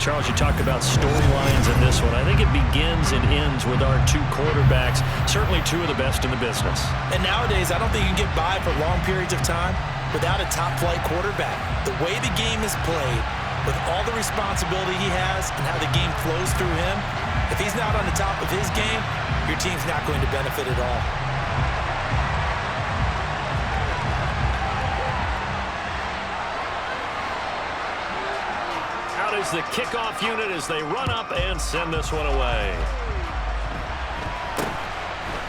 Charles, you talk about storylines in this one. I think it begins and ends with our two quarterbacks, certainly two of the best in the business. And nowadays, I don't think you can get by for long periods of time without a top-flight quarterback. The way the game is played, with all the responsibility he has and how the game flows through him, if he's not on the top of his game, your team's not going to benefit at all. Is the kickoff unit as they run up and send this one away.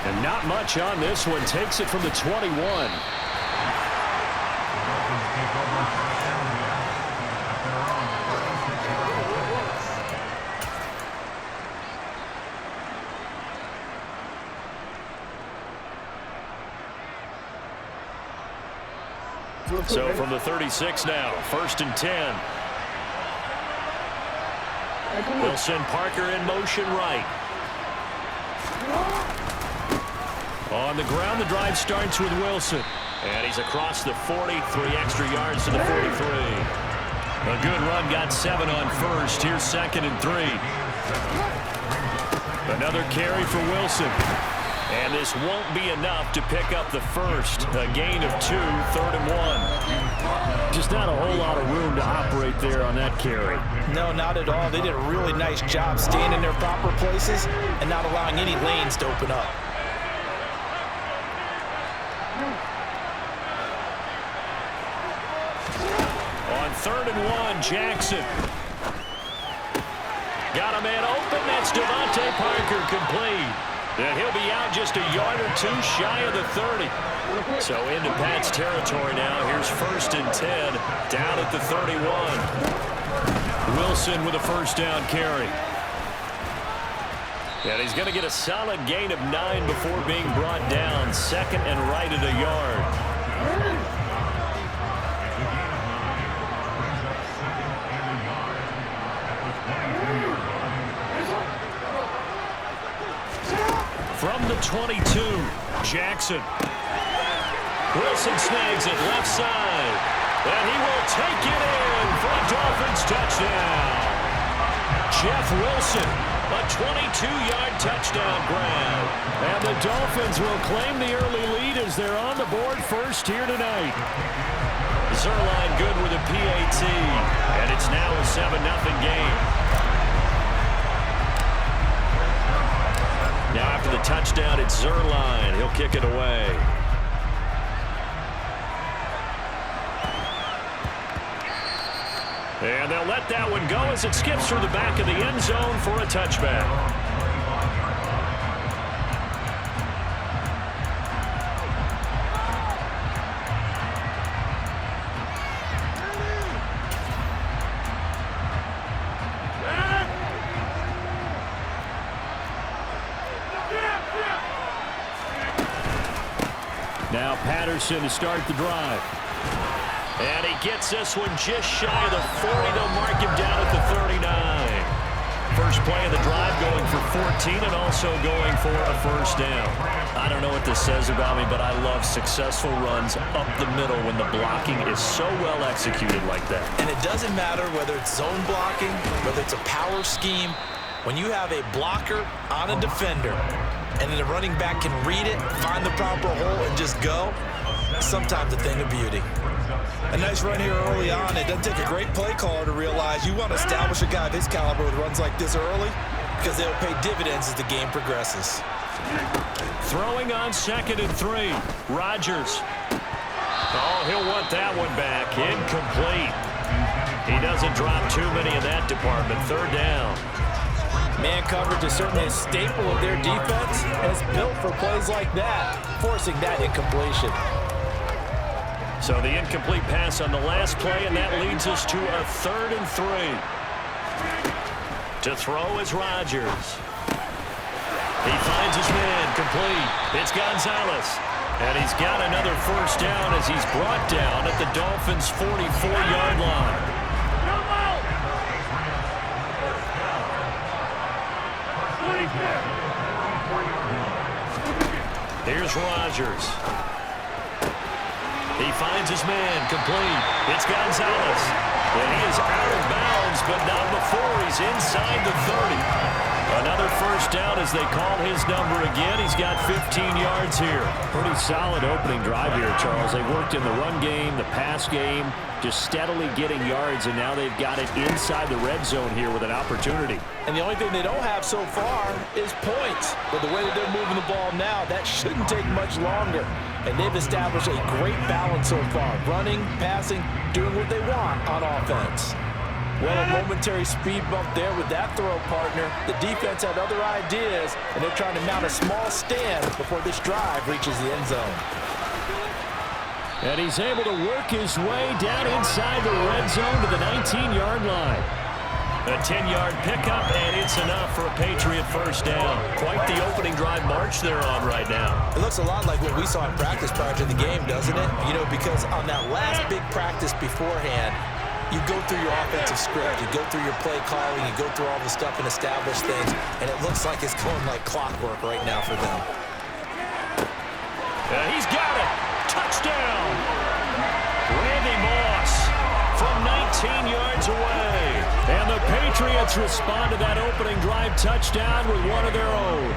And not much on this one. Takes it from the 21. So from the 36 now, 1st and 10. They'll send Parker in motion right. On the ground, the drive starts with Wilson. And he's across the 40, 3 extra yards to the 43. A good run, got 7 on first. Here's 2nd and 3. Another carry for Wilson. And this won't be enough to pick up the first. A gain of 2, 3rd and 1. Just not a whole lot of room to operate there on that carry. No, not at all. They did a really nice job staying in their proper places and not allowing any lanes to open up. On 3rd and 1, Jackson. Got a man open. That's Devontae Parker complete. And he'll be out just a yard or 2 shy of the 30. So into Pat's territory now. Here's 1st and 10 down at the 31. Wilson with a 1st down carry. And he's going to get a solid gain of 9 before being brought down. 2nd and right at a yard. From the 22, Jackson. Wilson snags it left side. And he will take it in for a Dolphins touchdown. Jeff Wilson, a 22-yard touchdown grab. And the Dolphins will claim the early lead as they're on the board first here tonight. Zerline good with a PAT. And it's now a 7-0 game. Now after the touchdown, it's Zerline. He'll kick it away. And they'll let that one go as it skips through the back of the end zone for a touchback. Now Patterson to start the drive. And he gets this one just shy of the 40. They'll mark him down at the 39. First play of the drive going for 14 and also going for a 1st down. I don't know what this says about me, but I love successful runs up the middle when the blocking is so well executed like that. And it doesn't matter whether it's zone blocking, whether it's a power scheme. When you have a blocker on a defender, and then the running back can read it, find the proper hole, and just go, sometimes a thing of beauty. A nice run here early on. It doesn't take a great play caller to realize you want to establish a guy of his caliber with runs like this early because they'll pay dividends as the game progresses. Throwing on 2nd and 3. Rodgers. Oh, he'll want that one back. Incomplete. He doesn't drop too many in that department. 3rd down. Man coverage is certainly a staple of their defense, and it's built for plays like that, forcing that incompletion. So the incomplete pass on the last play, and that leads us to a 3rd and 3. To throw is Rodgers. He finds his man, complete. It's Gonzalez. And he's got another 1st down as he's brought down at the Dolphins' 44-yard line. Here's Rodgers. He finds his man, complete. It's Gonzalez. And he is out of bounds, but not before he's inside the 30. Another first down as they call his number again. He's got 15 yards here. Pretty solid opening drive here, Charles. They worked in the run game, the pass game, just steadily getting yards, and now they've got it inside the red zone here with an opportunity. And the only thing they don't have so far is points. But the way that they're moving the ball now, that shouldn't take much longer. And they've established a great balance so far. Running, passing, doing what they want on offense. Well, a momentary speed bump there with that throw, partner. The defense had other ideas, and they're trying to mount a small stand before this drive reaches the end zone. And he's able to work his way down inside the red zone to the 19-yard line. A 10-yard pickup, and it's enough for a Patriot first down. Quite the opening drive march they're on right now. It looks a lot like what we saw in practice prior to the game, doesn't it? You know, because on that last big practice beforehand, you go through your offensive script, you go through your play calling, you go through all the stuff and establish things, and it looks like it's going like clockwork right now for them. He's got it. Touchdown. Randy Moss from 19 yards away. And the Patriots respond to that opening drive touchdown with one of their own.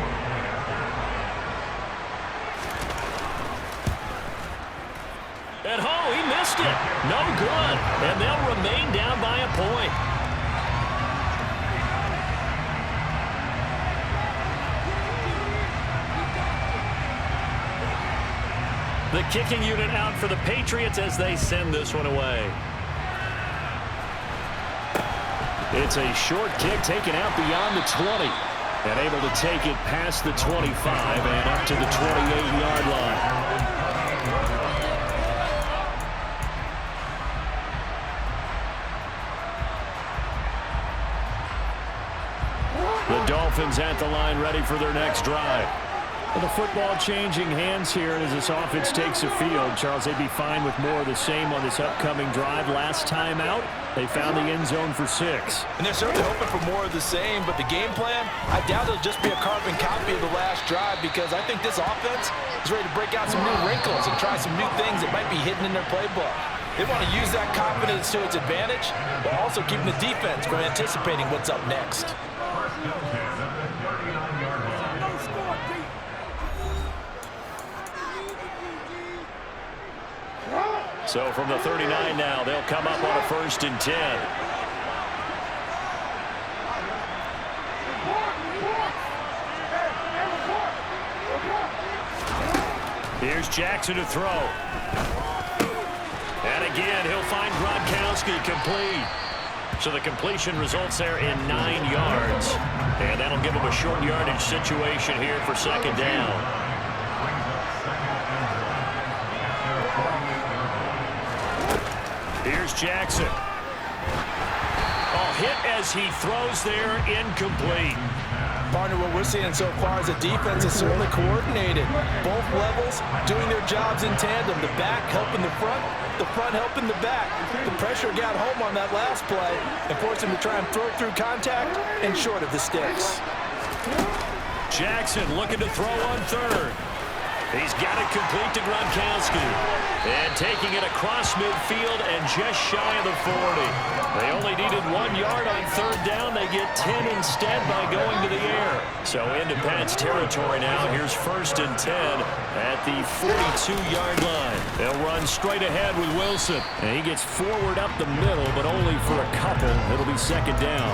And he missed it. No good. And they'll remain down by a point. The kicking unit out for the Patriots as they send this one away. It's a short kick taken out beyond the 20. And able to take it past the 25 and up to the 28-yard line. The Dolphins at the line ready for their next drive. And the football changing hands here as this offense takes the field. Charles, they'd be fine with more of the same on this upcoming drive. Last time out, they found the end zone for 6. And they're certainly hoping for more of the same, but the game plan, I doubt it'll just be a carbon copy of the last drive because I think this offense is ready to break out some new wrinkles and try some new things that might be hidden in their playbook. They want to use that confidence to its advantage while also keeping the defense from anticipating what's up next. So from the 39 now, they'll come up on a 1st and 10. Here's Jackson to throw. And again, he'll find Gronkowski complete. So the completion results there in 9 yards. And that'll give him a short yardage situation here for 2nd down. Here's Jackson. Hit as he throws there, incomplete. Partner, what we're seeing so far is the defense is certainly coordinated. Both levels doing their jobs in tandem. The back helping the front helping the back. The pressure got home on that last play and forced him to try and throw through contact and short of the sticks. Jackson looking to throw on 3rd. He's got it complete to Gronkowski. And taking it across midfield and just shy of the 40. They only needed 1 yard on 3rd down. They get 10 instead by going to the air. So into Pat's territory now. Here's 1st and 10 at the 42-yard line. They'll run straight ahead with Wilson. And he gets forward up the middle, but only for a couple. It'll be 2nd down.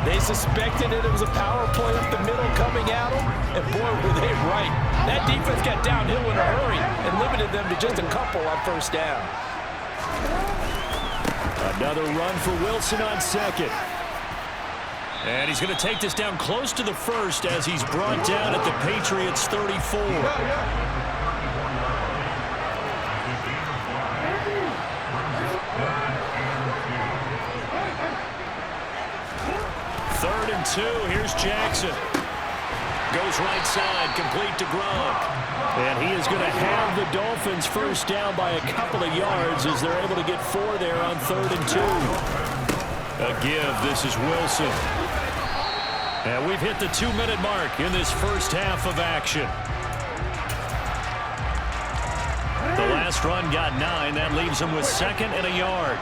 They suspected it was a power play up the middle coming at them, and boy, were they right. That defense got downhill in a hurry and limited them to just a couple on 1st down. Another run for Wilson on 2nd. And he's going to take this down close to the 1st as he's brought down at the Patriots' 34. Third and 2. Here's Jackson. Goes right side, complete to Gronk. And he is going to have the Dolphins first down by a couple of yards as they're able to get 4 there on 3rd and 2. A give. This is Wilson. And we've hit the 2-minute mark in this first half of action. The last run got 9. That leaves them with 2nd and a yard.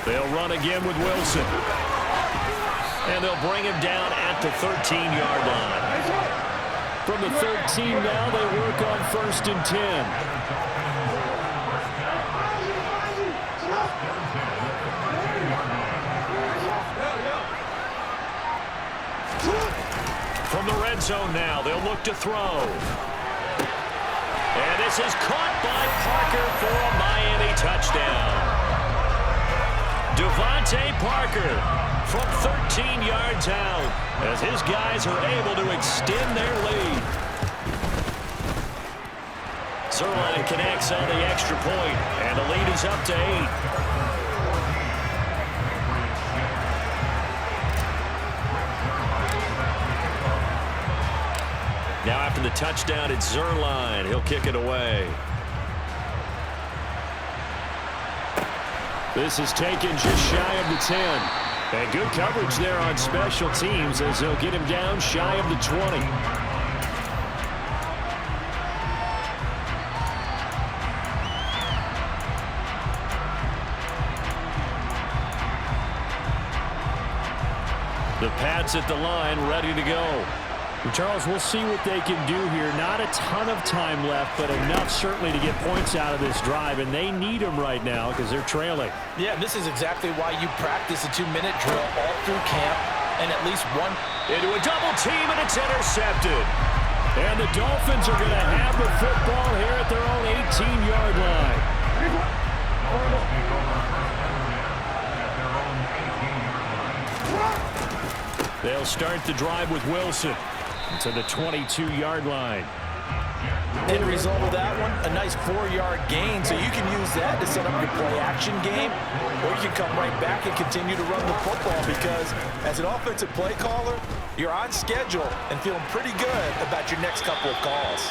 They'll run again with Wilson. And they'll bring him down at the 13-yard line. From the 13 now, they work on 1st and 10. From the red zone now, they'll look to throw. And this is caught by Parker for a Miami touchdown. Devontae Parker from 13 yards out as his guys are able to extend their lead. Zerline connects on the extra point, and the lead is up to 8. Now after the touchdown, it's Zerline. He'll kick it away. This is taken just shy of the 10. And good coverage there on special teams as they'll get him down shy of the 20. The Pats at the line, ready to go. Charles, we'll see what they can do here. Not a ton of time left, but enough certainly to get points out of this drive, and they need them right now because they're trailing. Yeah, this is exactly why you practice a 2-minute drill all through camp, and at least one. Into a double team, and it's intercepted. And the Dolphins are going to have the football here at their own 18-yard line. They'll start the drive with Wilson to the 22-yard line. End result of that one, a nice 4-yard gain, so you can use that to set up your play-action game, or you can come right back and continue to run the football because as an offensive play caller, you're on schedule and feeling pretty good about your next couple of calls.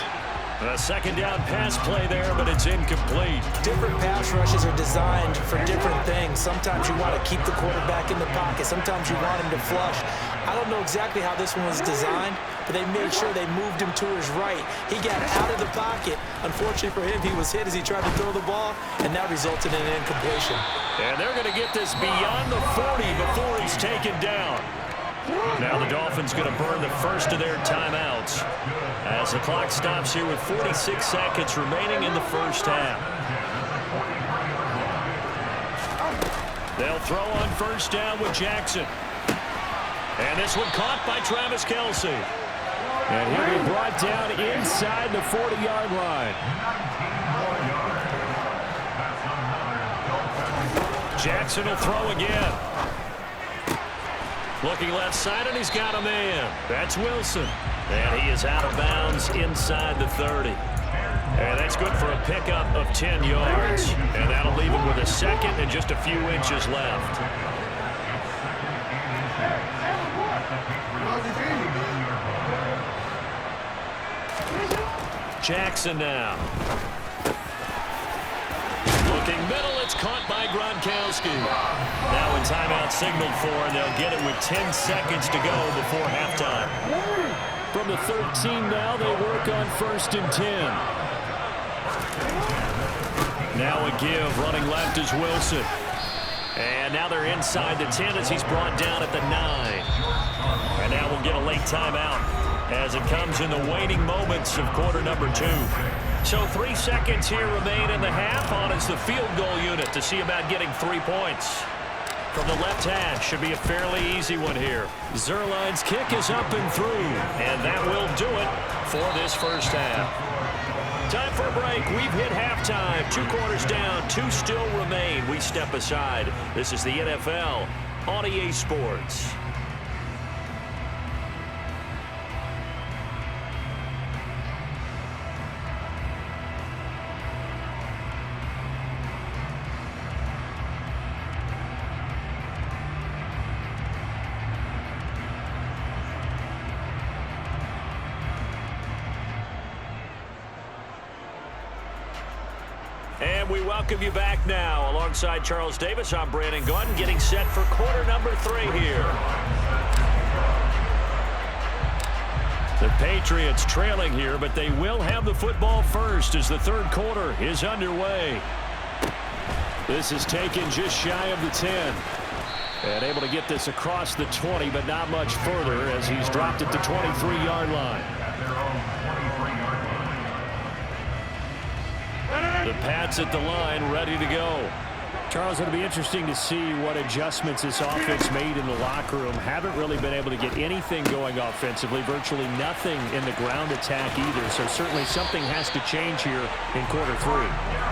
A second down pass play there, but it's incomplete. Different pass rushes are designed for different things. Sometimes you want to keep the quarterback in the pocket. Sometimes you want him to flush. I don't know exactly how this one was designed, but they made sure they moved him to his right. He got out of the pocket. Unfortunately for him, he was hit as he tried to throw the ball, and that resulted in an incompletion. And they're going to get this beyond the 40 before he's taken down. Now the Dolphins going to burn the first of their timeouts as the clock stops here with 46 seconds remaining in the first half. They'll throw on first down with Jackson. And this one caught by Travis Kelce. And he'll be brought down inside the 40-yard line. Jackson will throw again. Looking left side, and he's got a man. That's Wilson. And he is out of bounds inside the 30. And that's good for a pickup of 10 yards. And that'll leave him with a second and just a few inches left. Jackson now. Looking middle, it's caught by Gronkowski. Now when timeout signaled for, and they'll get it with 10 seconds to go before halftime. From the 13 now, they work on 1st and 10. Now a give, running left is Wilson. And now they're inside the 10 as he's brought down at the 9. And now we'll get a late timeout as it comes in the waning moments of quarter number 2. So 3 seconds here remain in the half. On is the field goal unit to see about getting 3 points. From the left hash, should be a fairly easy one here. Zerline's kick is up and through, and that will do it for this first half. Time for a break. We've hit halftime. 2 quarters down, 2 still remain. We step aside. This is the NFL on EA Sports. And we welcome you back now. Alongside Charles Davis, I'm Brandon Gaudin, getting set for quarter number 3 here. The Patriots trailing here, but they will have the football first as the third quarter is underway. This is taken just shy of the 10. And able to get this across the 20, but not much further as he's dropped at the 23-yard line. The Pats at the line, ready to go. Charles, it'll be interesting to see what adjustments this offense made in the locker room. Haven't really been able to get anything going offensively, virtually nothing in the ground attack either. So certainly something has to change here in quarter 3.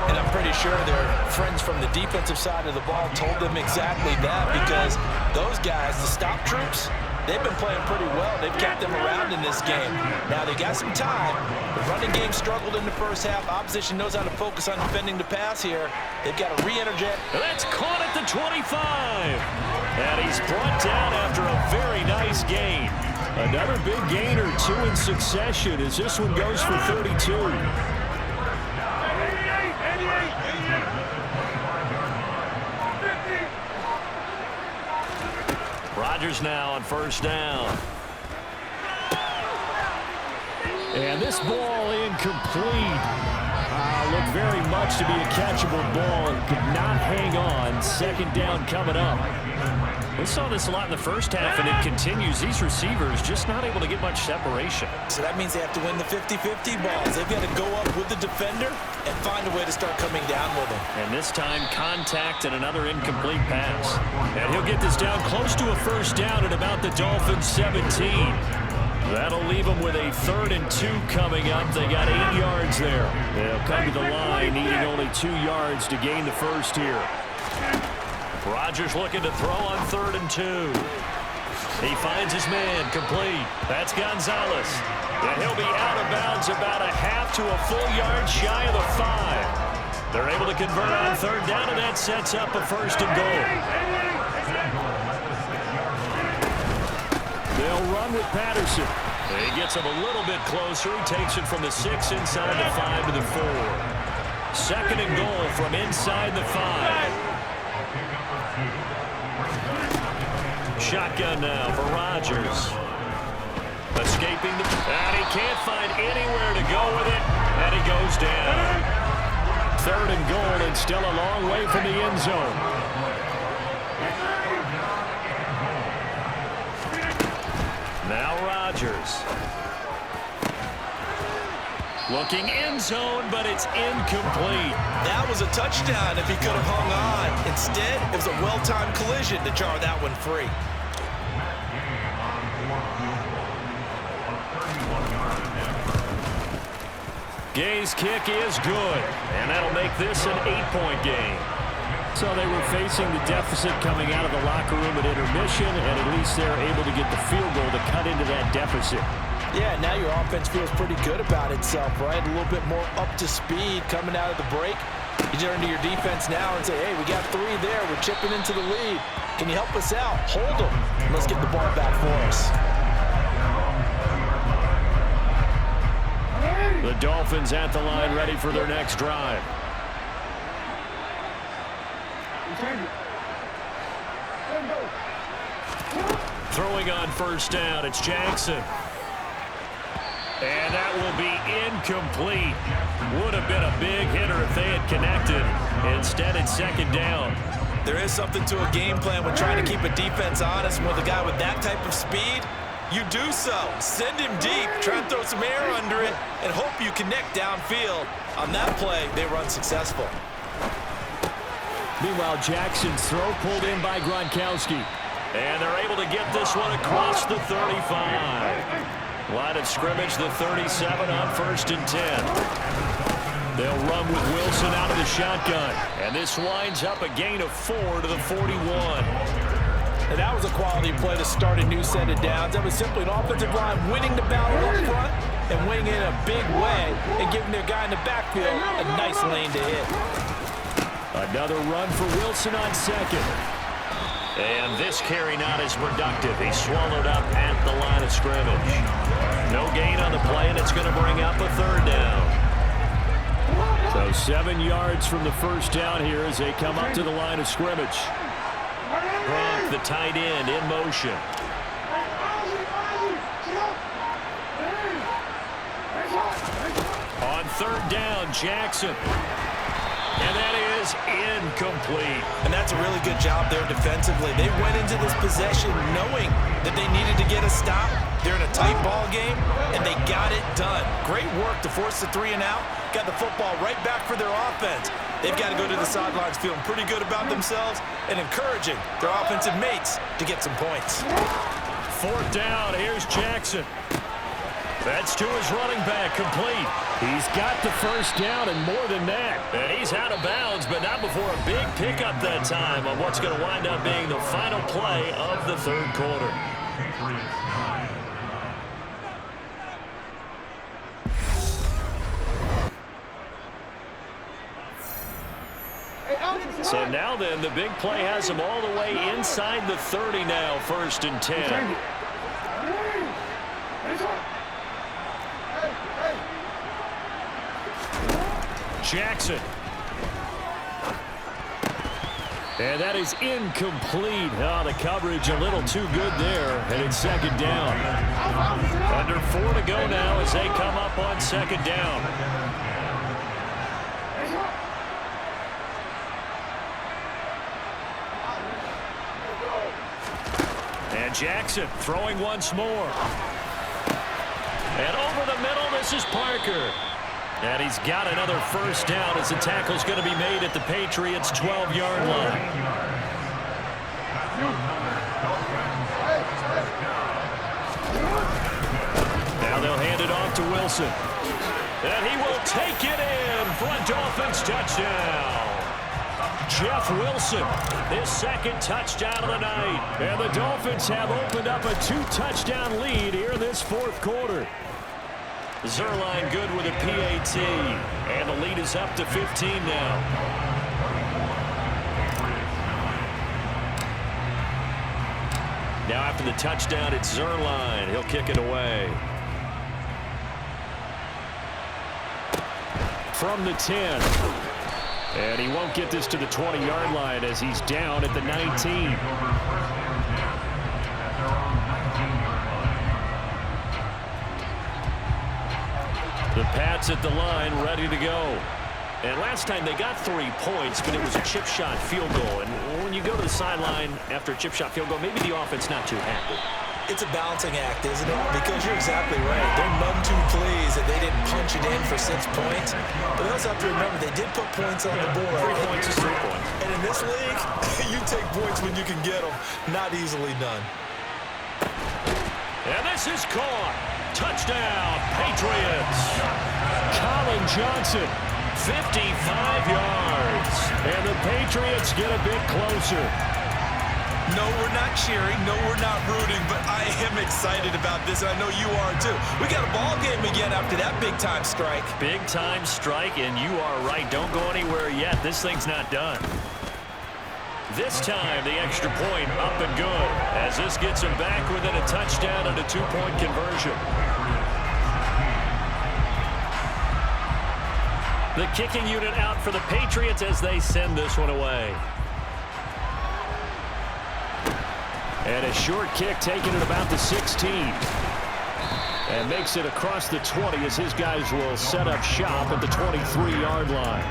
And I'm pretty sure their friends from the defensive side of the ball told them exactly that, because those guys, the stop troops, they've been playing pretty well. They've kept them around in this game. Now, they got some time. The running game struggled in the first half. Opposition knows how to focus on defending the pass here. They've got to re-interject. That's caught at the 25. And he's brought down after a very nice gain. Another big gain or 2 in succession as this one goes for 32. Rodgers now on first down. And this ball incomplete. Looked very much to be a catchable ball and could not hang on. Second down coming up. We saw this a lot in the first half, and it continues. These receivers just not able to get much separation. So that means they have to win the 50-50 balls. They've got to go up with the defender and find a way to start coming down with him. And this time, contact and another incomplete pass. And he'll get this down close to a first down at about the Dolphins' 17. That'll leave them with a 3rd and 2 coming up. They got 8 yards there. They'll come to the line, needing only 2 yards to gain the first here. Rodgers looking to throw on 3rd and 2. He finds his man, complete. That's Gonzalez. And he'll be out of bounds about a half to a full yard shy of the 5. They're able to convert on 3rd down, and that sets up a 1st and goal. They'll run with Patterson. He gets him a little bit closer. He takes it from the 6 inside the 5 to the 4. 2nd and goal from inside the 5. Shotgun now for Rodgers. Escaping the... And he can't find anywhere to go with it. And he goes down. 3rd and goal, and still a long way from the end zone. Now Rodgers. Looking end zone, but it's incomplete. That was a touchdown if he could have hung on. Instead, it was a well-timed collision to jar that one free. Gay's kick is good, and that'll make this an 8-point game. So they were facing the deficit coming out of the locker room at intermission, and at least they're able to get the field goal to cut into that deficit. Yeah, now your offense feels pretty good about itself, right? A little bit more up to speed coming out of the break. You turn to your defense now and say, hey, we got 3 there. We're chipping into the lead. Can you help us out? Hold them. Let's get the ball back for us. The Dolphins at the line, ready for their next drive. Throwing on first down, it's Jackson. And that will be incomplete. Would have been a big hitter if they had connected. Instead, it's 2nd down. There is something to a game plan with trying to keep a defense honest. With a guy with that type of speed, you do so. Send him deep, try and throw some air under it, and hope you connect downfield. On that play, they were unsuccessful. Meanwhile, Jackson's throw pulled in by Gronkowski. And they're able to get this one across the 35. Line of scrimmage, the 37 on 1st and 10. They'll run with Wilson out of the shotgun. And this winds up a gain of 4 to the 41. And that was a quality play to start a new set of downs. That was simply an offensive line winning the battle up front and winning in a big way and giving their guy in the backfield a nice lane to hit. Another run for Wilson on 2nd. And this carry not as productive. He's swallowed up at the line of scrimmage. No gain on the play, and it's going to bring up a 3rd down. So 7 yards from the first down here as they come up to the line of scrimmage. Gronk, the tight end, in motion. On 3rd down, Jackson. And that is incomplete. And that's a really good job there defensively. They went into this possession knowing that they needed to get a stop. They're in a tight ball game, and they got it done. Great work to force the 3 and out. Got the football right back for their offense. They've got to go to the sidelines feeling pretty good about themselves and encouraging their offensive mates to get some points. 4th down, here's Jackson. That's to his running back, complete. He's got the 1st down and more than that. And he's out of bounds, but not before a big pickup that time on what's going to wind up being the final play of the 3rd quarter. So now then, the big play has him all the way inside the 30 now, 1st and 10. Jackson. And that is incomplete. Oh, the coverage a little too good there, and it's 2nd down. Under 4 to go now as they come up on 2nd down. And Jackson throwing once more. And over the middle, this is Parker. And he's got another 1st down as the tackle's going to be made at the Patriots' 12-yard line. Now they'll hand it off to Wilson. And he will take it in for a Dolphins touchdown. Jeff Wilson, his 2nd touchdown of the night. And the Dolphins have opened up a 2-touchdown lead here in this 4th quarter. Zerline good with a PAT. And the lead is up to 15 now. Now after the touchdown, it's Zerline. He'll kick it away. From the 10. And he won't get this to the 20-yard line as he's down at the 19. The Pats at the line, ready to go. And last time they got 3 points, but it was a chip shot field goal. And when you go to the sideline after a chip shot field goal, maybe the offense not too happy. It's a balancing act, isn't it? Because you're exactly right. They're none too pleased that they didn't punch it in for 6 points. But they also have to remember they did put points on the board. 3 points is 3 points. And in this league, you take points when you can get them. Not easily done. And this is caught. Touchdown, Patriots. Colin Johnson. 55 yards. And the Patriots get a bit closer. No, we're not cheering. No, we're not rooting. But I am excited about this, and I know you are too. We got a ball game again after that big-time strike. Big-time strike, and you are right. Don't go anywhere yet. This thing's not done. This time, the extra point up and good as this gets him back within a touchdown and a 2-point conversion. The kicking unit out for the Patriots as they send this one away. And a short kick taken at about the 16. And makes it across the 20 as his guys will set up shop at the 23-yard line.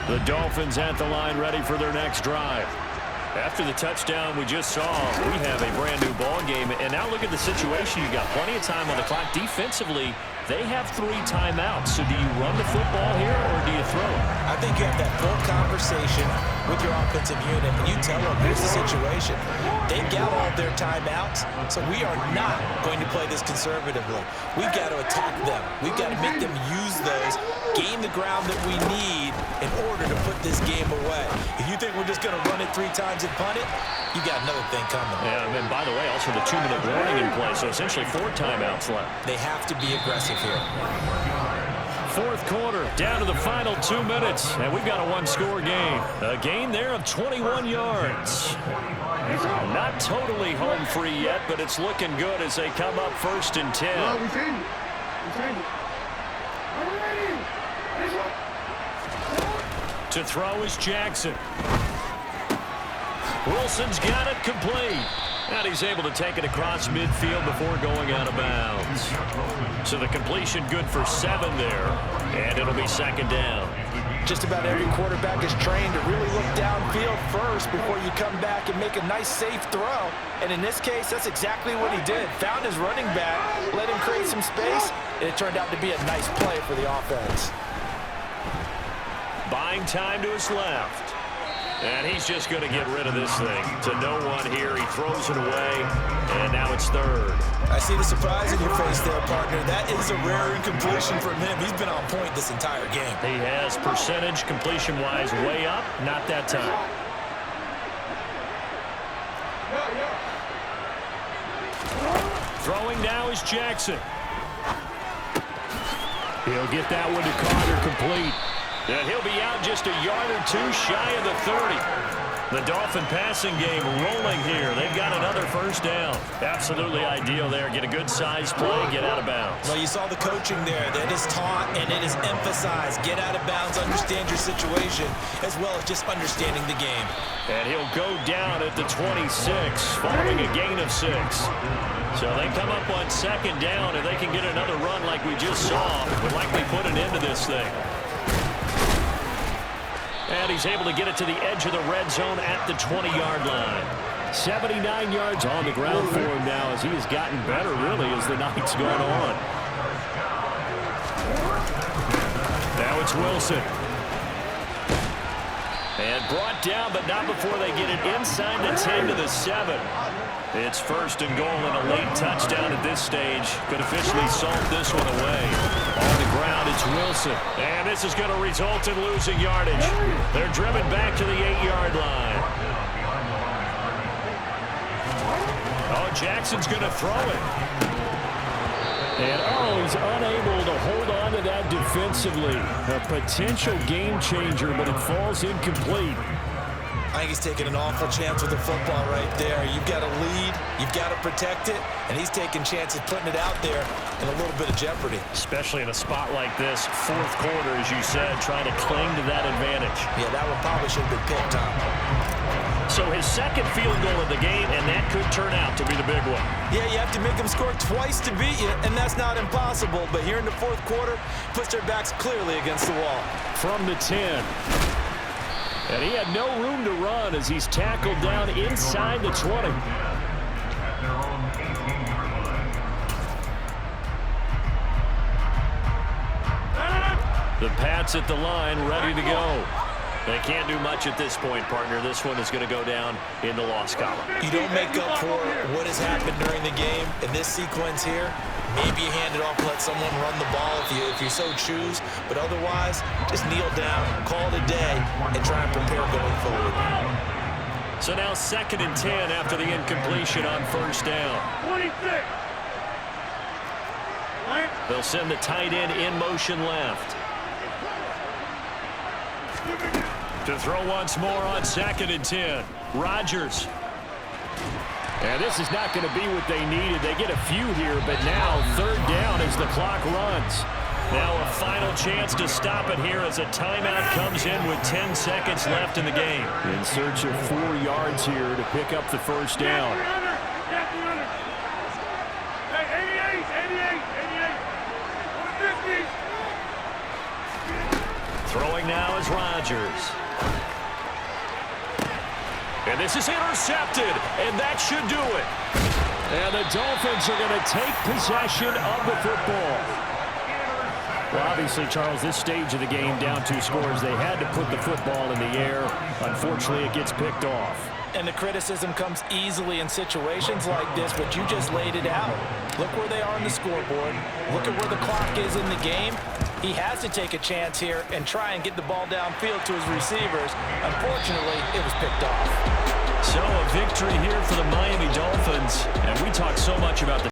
The Dolphins at the line ready for their next drive. After the touchdown we just saw, we have a brand new ball game. And now look at the situation. You got plenty of time on the clock. Defensively, they have 3 timeouts. So do you run the football here or do you throw it? I think you have that full conversation with your offensive unit, and you tell them, here's the situation. They've got all of their timeouts, so we are not going to play this conservatively. We've got to attack them. We've got to make them use those, gain the ground that we need in order to put this game away. If you think we're just going to run it 3 times and punt it, you got another thing coming. Yeah, and by the way, also the 2-minute warning in play, so essentially 4 timeouts left. They have to be aggressive here. 4th quarter, down to the final 2 minutes, and we've got a 1-score game. A gain there of 21 yards. Not totally home free yet, but it's looking good as they come up 1st and 10. To throw is Jackson. Wilson's got it complete. And he's able to take it across midfield before going out of bounds. So the completion good for 7 there, and it'll be second down. Just about every quarterback is trained to really look downfield first before you come back and make a nice, safe throw. And in this case, that's exactly what he did. Found his running back, let him create some space, and it turned out to be a nice play for the offense. Buying time to his left. And he's just going to get rid of this thing. To no one here. He throws it away, and now it's third. I see the surprise in your face there, partner. That is a rare incompletion from him. He's been on point this entire game. He has percentage completion-wise way up. Not that time. Throwing now is Jackson. He'll get that one to Carter complete. And he'll be out just a yard or two shy of the 30. The Dolphin passing game rolling here. They've got another first down. Absolutely ideal there. Get a good size play, get out of bounds. Well, you saw the coaching there. That is taught and it is emphasized. Get out of bounds, understand your situation, as well as just understanding the game. And he'll go down at the 26, following a gain of 6. So they come up on second down. If they can get another run like we just saw, would likely put an end to this thing. And he's able to get it to the edge of the red zone at the 20-yard line. 79 yards on the ground for him now as he has gotten better, really, as the night's gone on. Now it's Wilson. And brought down, but not before they get it inside the 10 to the 7. It's first and goal and a late touchdown at this stage. Could officially salt this one away. On the ground, it's Wilson. And this is going to result in losing yardage. They're driven back to the 8-yard line. Oh, Jackson's going to throw it. And, he's unable to hold on to that defensively. A potential game changer, but it falls incomplete. I think he's taking an awful chance with the football right there. You've got to lead, you've got to protect it, and he's taking chances putting it out there in a little bit of jeopardy. Especially in a spot like this, fourth quarter, as you said, trying to cling to that advantage. Yeah, that one probably should have been picked up. So his second field goal of the game, and that could turn out to be the big one. Yeah, you have to make them score twice to beat you, and that's not impossible. But here in the fourth quarter, puts their backs clearly against the wall. From the 10. And he had no room to run as he's tackled down inside the 20. The Pats at the line, ready to go. They can't do much at this point, partner. This one is going to go down in the loss column. You don't make up for what has happened during the game in this sequence here. Maybe you hand it off and let someone run the ball if you so choose. But otherwise, just kneel down, call it a day, and try and prepare going forward. So now 2nd and 10 after the incompletion on first down. 26. They'll send the tight end in motion left. To throw once more on 2nd and 10. Rodgers. And this is not going to be what they needed. They get a few here, but now 3rd down as the clock runs. Now a final chance to stop it here as a timeout comes in with 10 seconds left in the game. In search of 4 yards here to pick up the first down. Throwing now is Rodgers. And this is intercepted, and that should do it. And the Dolphins are going to take possession of the football. Well, obviously, Charles, this stage of the game, down 2 scores, they had to put the football in the air. Unfortunately, it gets picked off. And the criticism comes easily in situations like this, but you just laid it out. Look where they are on the scoreboard. Look at where the clock is in the game. He has to take a chance here and try and get the ball downfield to his receivers. Unfortunately, it was picked off. So a victory here for the Miami Dolphins. And we talk so much about the